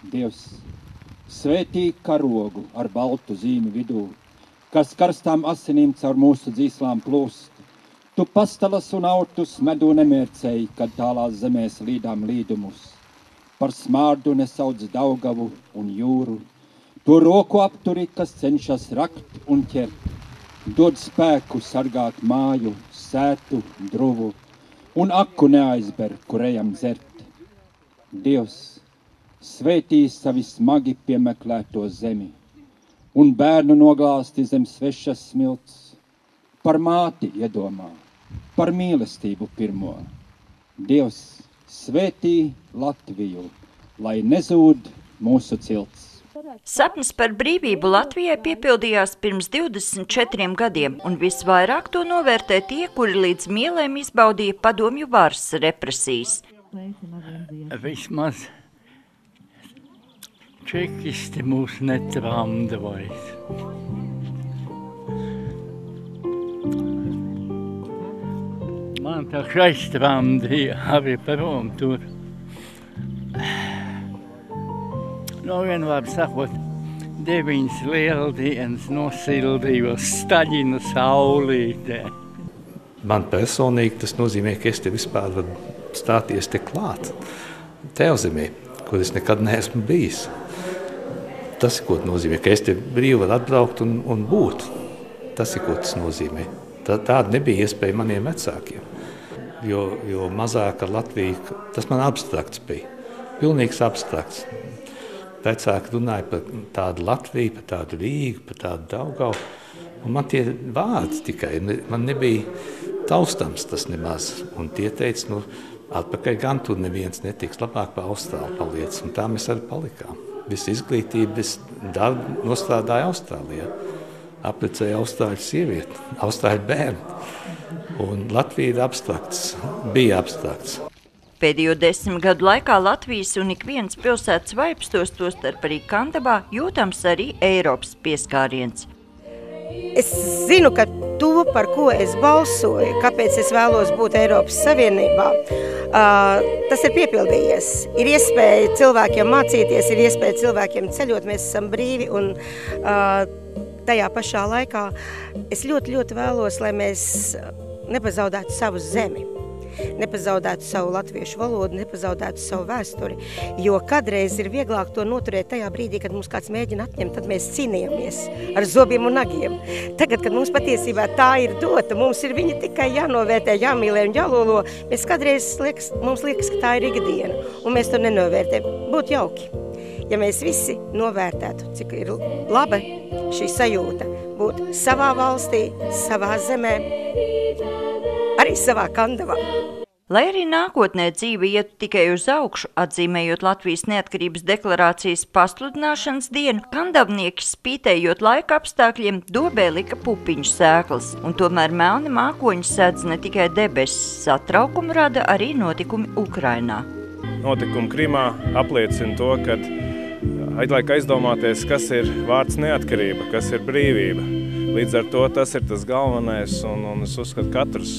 Dievs, svētī karogu ar baltu zīmi vidū, kas karstām asinīm caur mūsu dzīslām plūst. Tu pastalas un autus medū nemērcēji, kad tālās zemēs līdām līdumus. Par smārdu nesauc Daugavu un jūru, to roku apturi, kas cenšas rakt un ķert. Dod spēku sargāt māju, sētu, druvu un aku neaizber, kur ejam dzert. Dievs, svētī savi smagi piemeklēto zemi un bērnu noglāsti zem svešas smilts. Par māti iedomā, par mīlestību pirmo. Dievs, svētī Latviju, lai nezūd mūsu cilts. Sapnis par brīvību Latvijai piepildījās pirms 24 gadiem, un visvairāk to novērtē tie, kuri līdz mielēm izbaudīja padomju varas represijas. Vismaz čekisti mūs netvamdavojas. Man tā aiztvamdīja abi prom tur. No vienvārdu sakot, 9 lieldienas nosildījos Staļina saulītē. Man personīgi tas nozīmē, ka es te vispār varu stāties te klāt, Tēvzemē, kur es nekad neesmu bijis. Tas ir, ko tas nozīmē, ka es te brīvi varu atbraukt un būt. Tas ir, ko tas nozīmē. Tāda nebija iespēja maniem vecākiem. Jo mazāk ar Latviju, tas man abstrakts bija. Pilnīgs abstrakts. Vecāki runāja par tādu Latviju, par tādu Rīgu, par tādu Daugavu. Un man tie vārdi tikai, man nebija taustams tas nemaz. Un tie teica, atpakaļ gan tur neviens netiks, labāk pa Austrāli paliec. Un tā mēs arī palikām. Visu izglītību, visu darbu nostrādāja Austrālijā. Aprecēja austrāļu sievieti, austrāļu bērnu. Un Latvija ir abstrakts, bija abstrakts. Pēdējo 10 gadu laikā Latvijas un ikvienas pilsētas vaipstos, tostarp arī Kandavā, jūtams arī Eiropas pieskāriens. Es zinu, ka to, par ko es balsoju, kāpēc es vēlos būt Eiropas Savienībā, tas ir piepildījies. Ir iespēja cilvēkiem mācīties, ir iespēja cilvēkiem ceļot, mēs esam brīvi un tajā pašā laikā es ļoti, ļoti vēlos, lai mēs nepazaudētu savu zemi, nepazaudētu savu latviešu valodu, nepazaudētu savu vēsturi, jo kādreiz ir vieglāk to noturēt tajā brīdī, kad mums kāds mēģina atņemt, tad mēs cīnījāmies ar zobiem un nagiem. Tagad, kad mums patiesībā tā ir dota, mums ir viņa tikai jānovērtē, jāmīlē un jālolo, mēs kādreiz mums liekas, ka tā ir ikdiena, un mēs to nenovērtējam. Būtu jauki, ja mēs visi novērtētu, cik ir laba šī sajūta būt savā valstī, savā zemē, arī savā Kandavā. Lai arī nākotnē dzīve ietu tikai uz augšu, atzīmējot Latvijas neatkarības deklarācijas pasludināšanas dienu, kandavnieki spītējot laika apstākļiem dobē lika pupiņu sēklas, un tomēr melni mākoņi sēdz ne tikai debesis, satraukumu rada arī notikumi Ukrainā. Notikumi Krimā apliecina to, ka aizlaik aizdomāties, kas ir vārds neatkarība, kas ir brīvība. Līdz ar to tas ir tas galvenais, un es uzskatu, ka katrs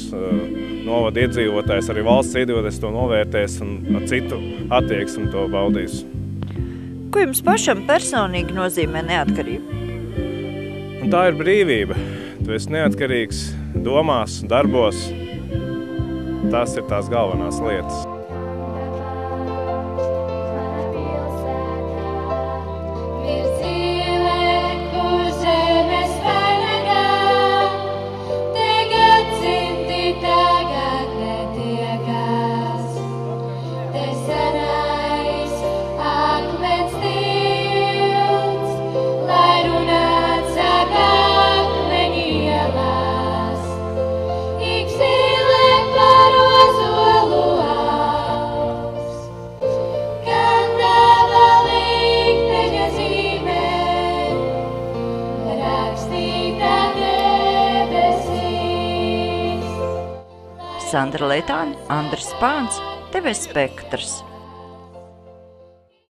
novada iedzīvotājs, arī valsts iedzīvotājs to novērtēs un ar citu attieksmi to baudīs. Ko jums pašam personīgi nozīmē neatkarība? Un tā ir brīvība. Tu esi neatkarīgs domās, darbos. Tās ir tās galvenās lietas. Sandra Leitāne, Andris Pāns, TV Spektrs.